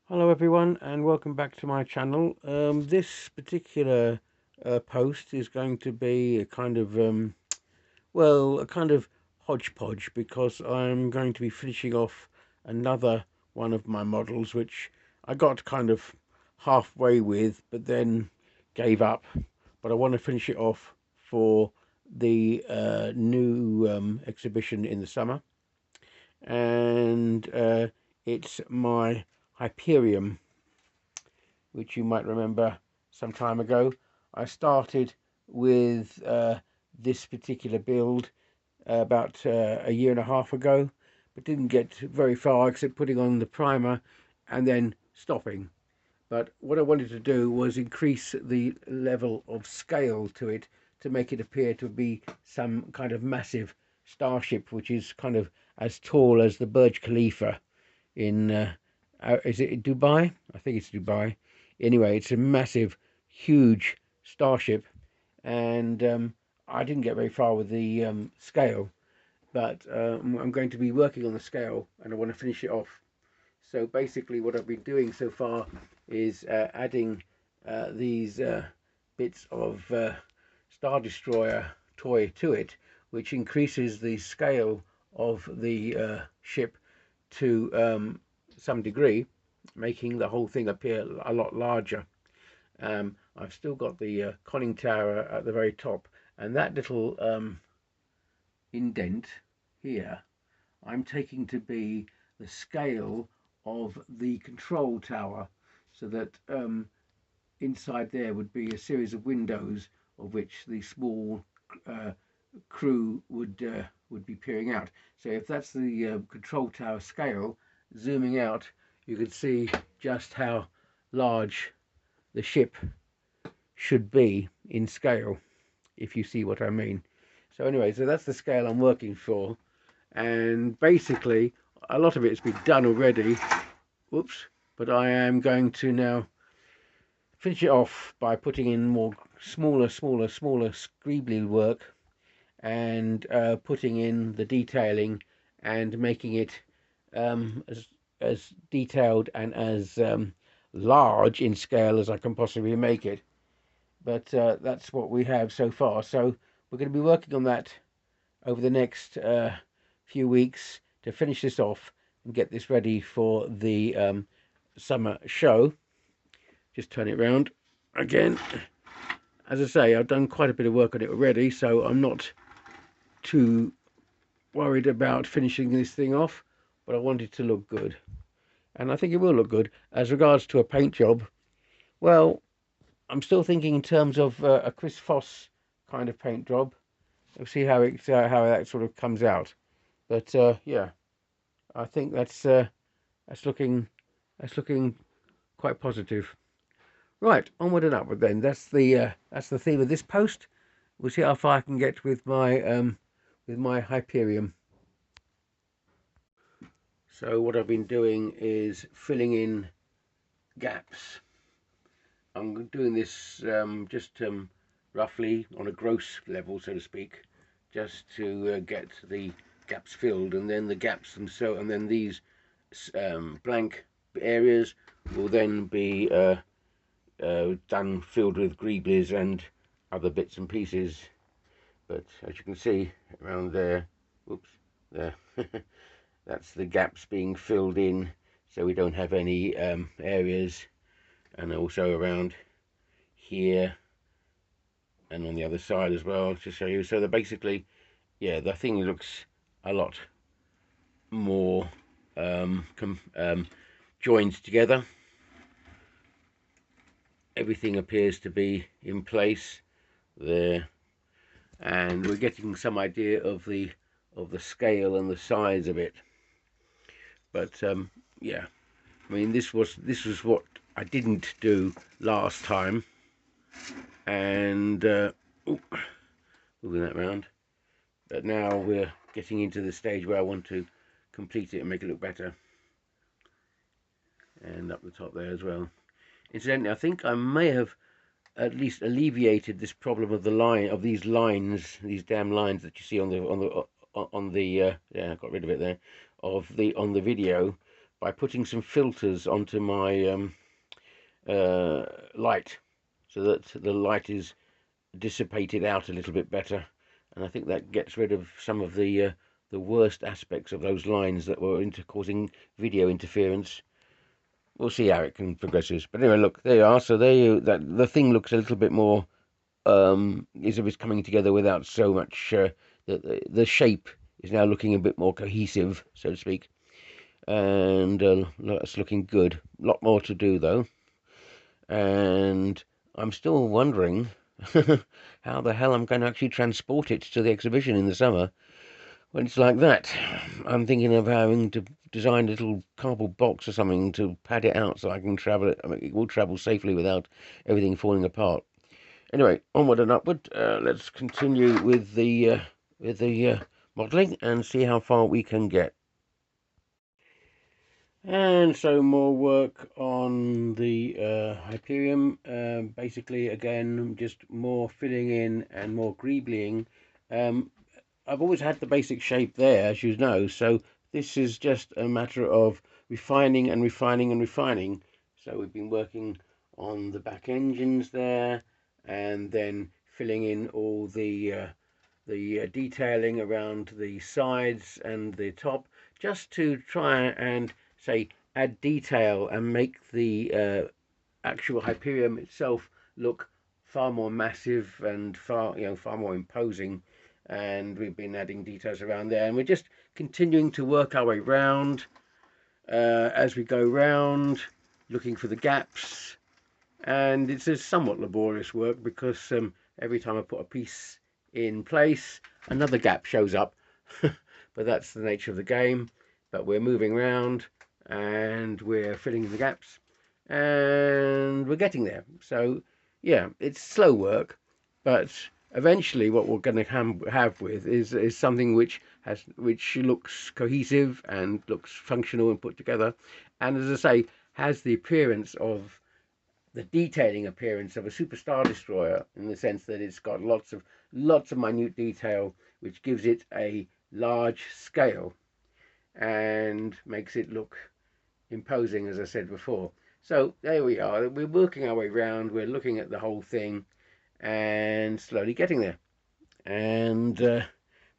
Hello everyone and welcome back to my channel. This particular post is going to be a kind of a kind of hodgepodge, because I'm going to be finishing off another one of my models which I got kind of halfway with but then gave up, but I want to finish it off for the new exhibition in the summer, and it's my Hyperion, which you might remember some time ago. I started with this particular build about a year and a half ago, but didn't get very far except putting on the primer and then stopping. But what I wanted to do was increase the level of scale to it to make it appear to be some kind of massive starship, which is kind of as tall as the Burj Khalifa in is it Dubai? I think it's Dubai. Anyway, it's a massive, huge starship, and I didn't get very far with the scale, but I'm going to be working on the scale, and I want to finish it off. So basically, what I've been doing so far is adding these bits of Star Destroyer toy to it, which increases the scale of the ship to some degree, making the whole thing appear a lot larger. I've still got the conning tower at the very top, and that little indent here I'm taking to be the scale of the control tower, so that inside there would be a series of windows of which the small crew would be peering out. So if that's the control tower scale, zooming out, you can see just how large the ship should be in scale, if you see what I mean. So anyway, so that's the scale I'm working for, and basically a lot of it's been done already. Whoops. But I am going to now finish it off by putting in more smaller greebling work, and putting in the detailing and making it as detailed and as large in scale as I can possibly make it. But that's what we have so far. So we're going to be working on that over the next few weeks to finish this off and get this ready for the summer show. Just turn it around again. As I say, I've done quite a bit of work on it already, so I'm not too worried about finishing this thing off, but I want it to look good, and I think it will look good. As regards to a paint job, well, I'm still thinking in terms of a Chris Foss kind of paint job. We'll see how that sort of comes out. But yeah, I think that's looking quite positive. Right, onward and upward then. That's the theme of this post. We'll see how far I can get with my Hyperion. So what I've been doing is filling in gaps. I'm doing this just roughly on a gross level, so to speak, just to get the gaps filled, and then the gaps themselves, and then these blank areas will then be done, filled with greeblies and other bits and pieces. But as you can see around there, whoops, there, that's the gaps being filled in, so we don't have any areas, and also around here and on the other side as well, to show you. So that basically, yeah, the thing looks a lot more joined together. Everything appears to be in place there, and we're getting some idea of the scale and the size of it. But yeah, I mean, this was what I didn't do last time, and moving that round. But now we're getting into the stage where I want to complete it and make it look better. And up the top there as well. Incidentally, I think I may have at least alleviated this problem of these lines, these damn lines that you see on the yeah, I got rid of it there, on the video, by putting some filters onto my light, so that the light is dissipated out a little bit better, and I think that gets rid of some of the worst aspects of those lines that were causing video interference. We'll see how it can progresses. But anyway, look, there you are. So there you that the thing looks a little bit more as if it's coming together without so much. The shape is now looking a bit more cohesive, so to speak, and that's looking good. A lot more to do though, and I'm still wondering how the hell I'm going to actually transport it to the exhibition in the summer when it's like that. I'm thinking of having to design a little cardboard box or something to pad it out so I can travel it. I mean, it will travel safely without everything falling apart. Anyway, onward and upward. Let's continue with the modelling and see how far we can get. And so more work on the Hyperion. Basically, again, just more filling in and more greebling. I've always had the basic shape there, as you know, so this is just a matter of refining and refining and refining. So we've been working on the back engines there, and then filling in all the detailing around the sides and the top, just to try and say add detail and make the actual Hyperion itself look far more massive and far more imposing. And we've been adding details around there, and we're just continuing to work our way round as we go round, looking for the gaps. And it's a somewhat laborious work because every time I put a piece in place, another gap shows up. But that's the nature of the game. But we're moving around and we're filling in the gaps, and we're getting there. So yeah, it's slow work, but eventually what we're going to have with is something which looks cohesive and looks functional and put together, and as I say, has the appearance of the detailing appearance of a super star destroyer, in the sense that it's got lots of minute detail which gives it a large scale and makes it look imposing, as I said before. So there we are. We're working our way around. We're looking at the whole thing and slowly getting there. And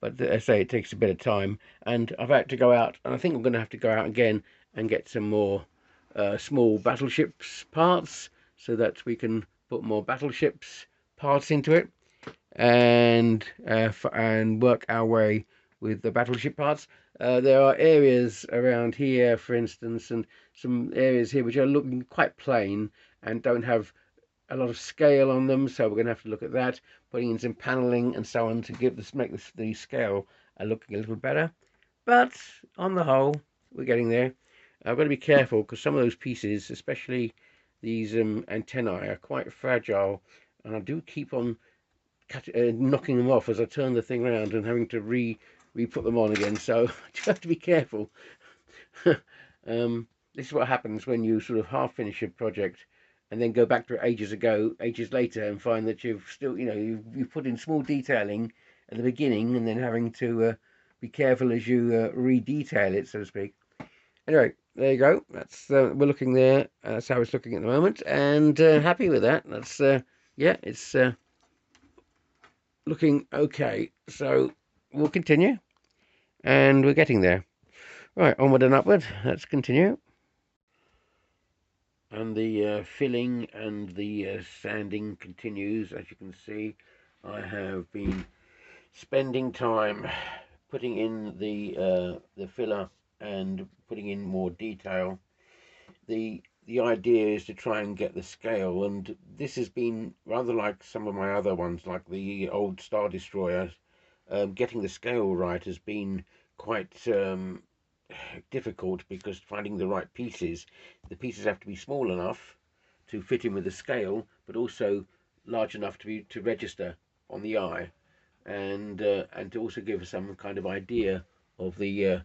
but as I say, it takes a bit of time. And I've had to go out, and I think I'm going to have to go out again and get some more small battleships parts, so that we can put more battleships parts into it, and work our way with the battleship parts. There are areas around here, for instance, and some areas here which are looking quite plain and don't have a lot of scale on them, so we're going to have to look at that, putting in some paneling and so on to make the scale looking a little better. But on the whole, we're getting there. I've got to be careful because some of those pieces, especially these antennae, are quite fragile, and I do keep on knocking them off as I turn the thing around and having to re-put them on again. So you have to be careful. This is what happens when you sort of half finish a project and then go back to it ages later, and find that you've still, you've put in small detailing at the beginning, and then having to be careful as you re-detail it, so to speak. Anyway, there you go. That's we're looking there. That's how it's looking at the moment, and happy with that. That's yeah, it's looking okay. So we'll continue, and we're getting there. Right, onward and upward. Let's continue. And the filling and the sanding continues. As you can see, I have been spending time putting in the filler and putting in more detail. The idea is to try and get the scale, and this has been rather like some of my other ones, like the old Star Destroyers. Getting the scale right has been quite difficult, because finding the right pieces, the pieces have to be small enough to fit in with the scale, but also large enough to register on the eye, and to also give us some kind of idea of the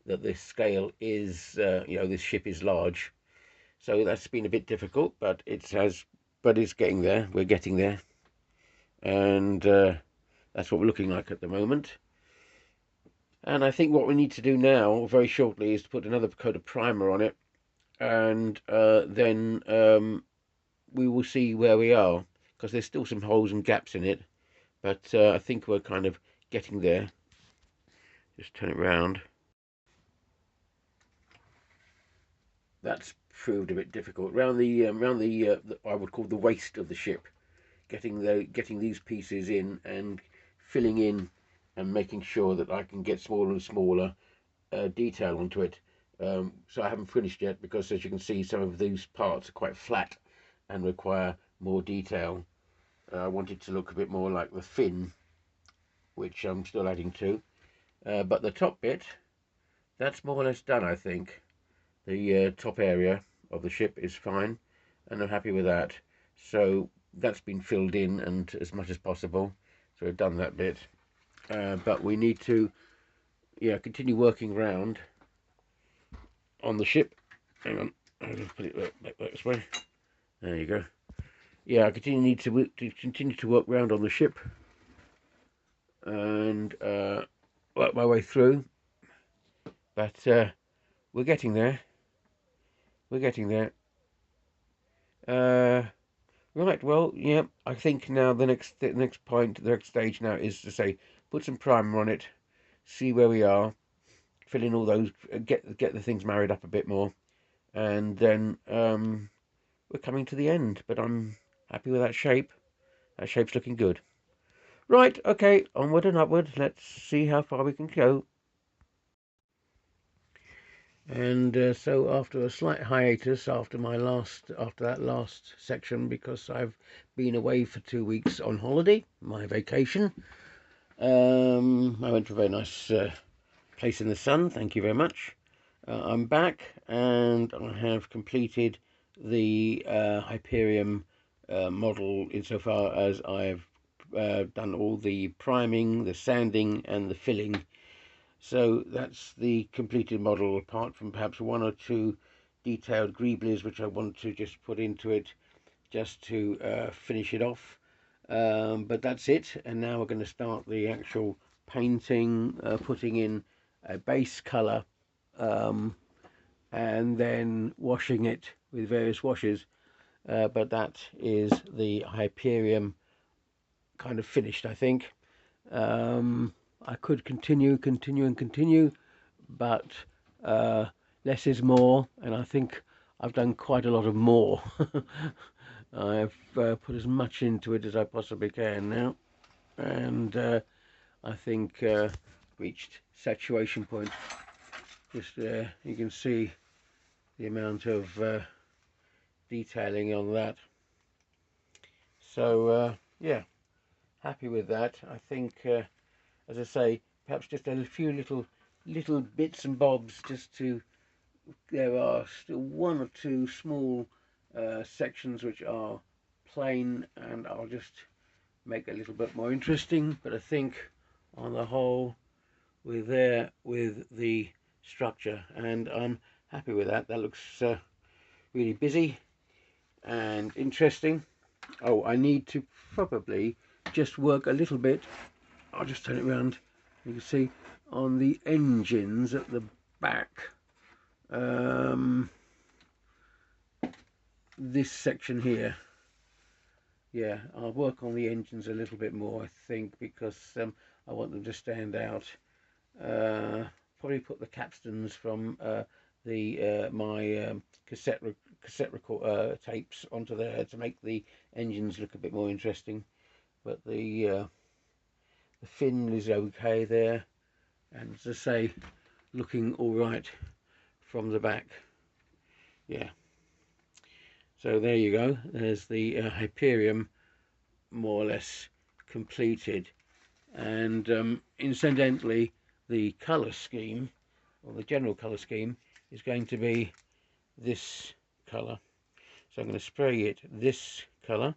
that this scale is this ship is large. So that's been a bit difficult, but it's getting there. We're getting there, and that's what we're looking like at the moment. And I think what we need to do now, very shortly, is to put another coat of primer on it, and then we will see where we are, because there's still some holes and gaps in it, but I think we're kind of getting there. Just turn it round. That's proved a bit difficult. Round the I would call the waist of the ship, getting these pieces in and filling in and making sure that I can get smaller and smaller detail onto it. So I haven't finished yet because, as you can see, some of these parts are quite flat and require more detail. I want it to look a bit more like the fin, which I'm still adding to. But the top bit, that's more or less done, I think. The top area of the ship is fine, and I'm happy with that. So that's been filled in and as much as possible. So we've done that bit. But we need to, yeah, continue working around on the ship. Hang on, I'll just put it back this way. There you go. Yeah, I continue to work around on the ship and work my way through. But we're getting there. We're getting there. Right. Well, yeah. I think now the next point, the next stage now is to say, put some primer on it, see where we are, fill in all those, get the things married up a bit more, and then we're coming to the end. But I'm happy with that shape. That shape's looking good. Right. Okay. Onward and upward. Let's see how far we can go. And so after a slight hiatus after that last section, because I've been away for 2 weeks on holiday, my vacation, I went to a very nice place in the sun, thank you very much. I'm back and I have completed the Hyperion model insofar as I've done all the priming, the sanding and the filling. So that's the completed model, apart from perhaps one or two detailed greeblies which I want to just put into it just to finish it off. But that's it, and now we're going to start the actual painting, putting in a base colour, and then washing it with various washes. But that is the Hyperion kind of finished, I think. I could continue, but less is more, and I think I've done quite a lot of more. I've put as much into it as I possibly can now, and I think reached saturation point. Just you can see the amount of detailing on that. So yeah, happy with that. I think, as I say, perhaps just a few little bits and bobs, just to, there are still one or two small sections which are plain, and I'll just make it a little bit more interesting. But I think on the whole we're there with the structure, and I'm happy with that. That looks really busy and interesting. Oh, I need to probably just work a little bit. I'll just turn it around. You can see on the engines at the back, this section here. Yeah, I'll work on the engines a little bit more, I think, because I want them to stand out. Probably put the capstans from my cassette record tapes onto there to make the engines look a bit more interesting. But the fin is okay there, and as I say, looking all right from the back. Yeah. So there you go. There's the Hyperion more or less completed, and incidentally, the colour scheme, or the general colour scheme, is going to be this colour. So I'm going to spray it this colour,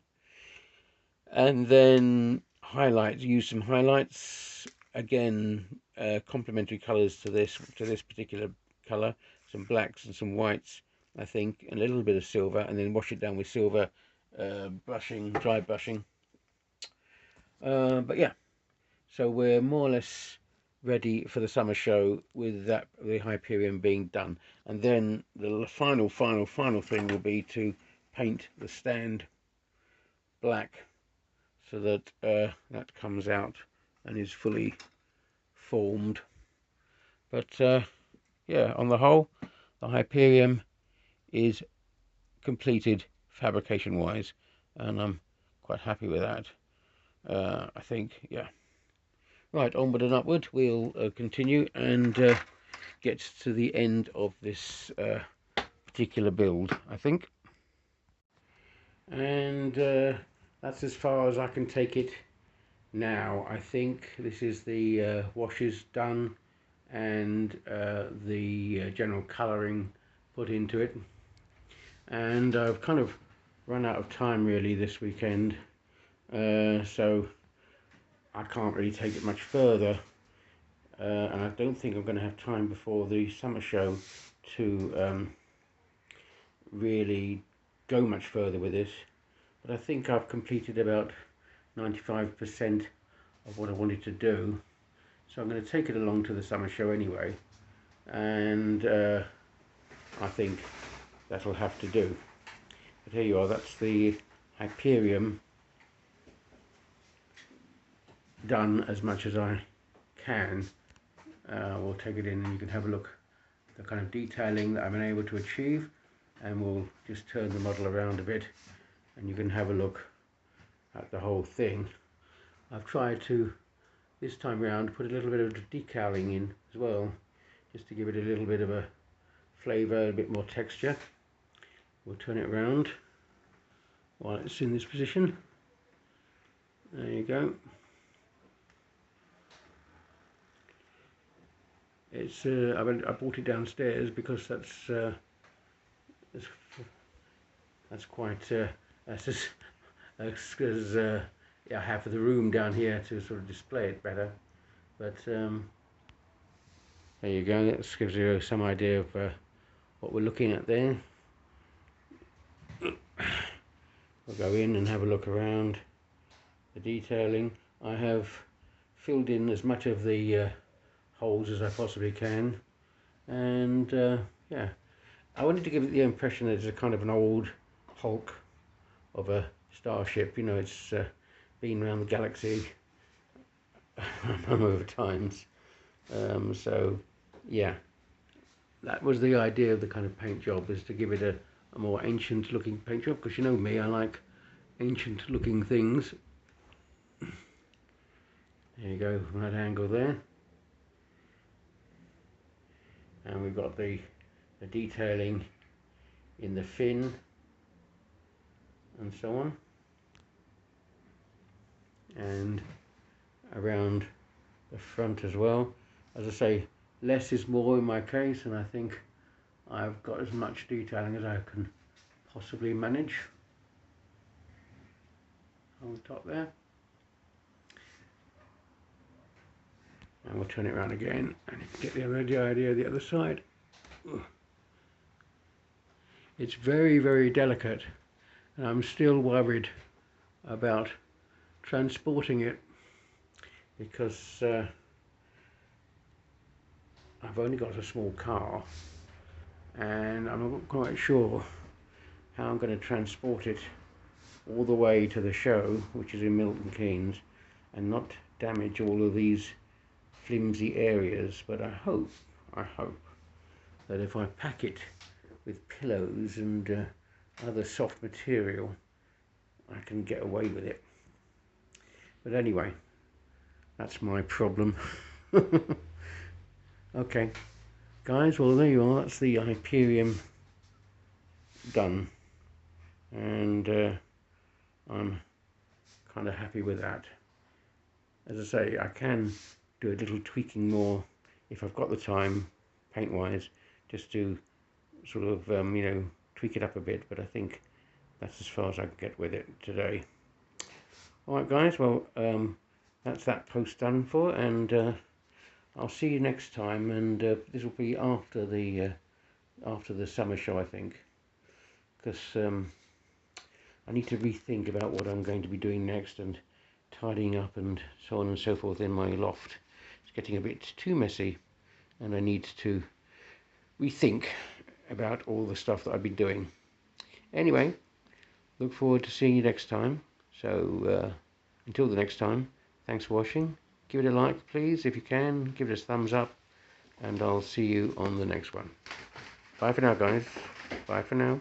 and then use some highlights, again complementary colours to this particular colour, some blacks and some whites, I think, and a little bit of silver, and then wash it down with silver dry brushing. But yeah, so we're more or less ready for the summer show, with the Hyperion being done. And then the final thing will be to paint the stand black, so that that comes out and is fully formed. But yeah, on the whole, the Hyperion is completed fabrication wise, and I'm quite happy with that. I think, yeah. Right, onward and upward, we'll continue and get to the end of this particular build, I think. And that's as far as I can take it now. I think this is the washes done, and the general colouring put into it. And I've kind of run out of time really this weekend, so I can't really take it much further, and I don't think I'm going to have time before the summer show to really go much further with this. But I think I've completed about 95% of what I wanted to do, so I'm going to take it along to the summer show anyway, and I think that'll have to do. But here you are, that's the Hyperion done as much as I can. We'll take it in and you can have a look at the kind of detailing that I've been able to achieve, and we'll just turn the model around a bit and you can have a look at the whole thing. I've tried to, this time round, put a little bit of decaling in as well, just to give it a little bit of a flavour, a bit more texture. We'll turn it around while it's in this position. There you go. It's I brought it downstairs because that's quite that's as I have the room down here to sort of display it better. But there you go. That gives you some idea of what we're looking at there. We'll go in and have a look around the detailing. I have filled in as much of the holes as I possibly can, and yeah, I wanted to give it the impression that it's a kind of an old hulk of a starship. You know, it's been around the galaxy a number of times, so yeah, that was the idea of the kind of paint job, is to give it a more ancient looking paint job, because you know me, I like ancient looking things. There you go, right angle there. And we've got the detailing in the fin and so on, and around the front as well. As I say, less is more in my case, and I think I've got as much detailing as I can possibly manage on the top there. And we'll turn it around again and you can get the idea of the other side. It's very, very delicate, and I'm still worried about transporting it, because I've only got a small car and I'm not quite sure how I'm going to transport it all the way to the show, which is in Milton Keynes, and not damage all of these flimsy areas. But I hope that if I pack it with pillows and other soft material, I can get away with it. But anyway, that's my problem. Okay, guys, well there you are, that's the Hyperion done, and I'm kind of happy with that. As I say, I can do a little tweaking more if I've got the time, paint wise, just to sort of you know, tweak it up a bit, but I think that's as far as I can get with it today. Alright guys, well that's that post done for, and I'll see you next time, and this will be after the summer show, I think, because I need to rethink about what I'm going to be doing next, and tidying up and so on and so forth in my loft. It's getting a bit too messy, and I need to rethink about all the stuff that I've been doing. Anyway, look forward to seeing you next time. So until the next time, thanks for watching. Give it a like, please, if you can. Give it a thumbs up, and I'll see you on the next one. Bye for now, guys. Bye for now.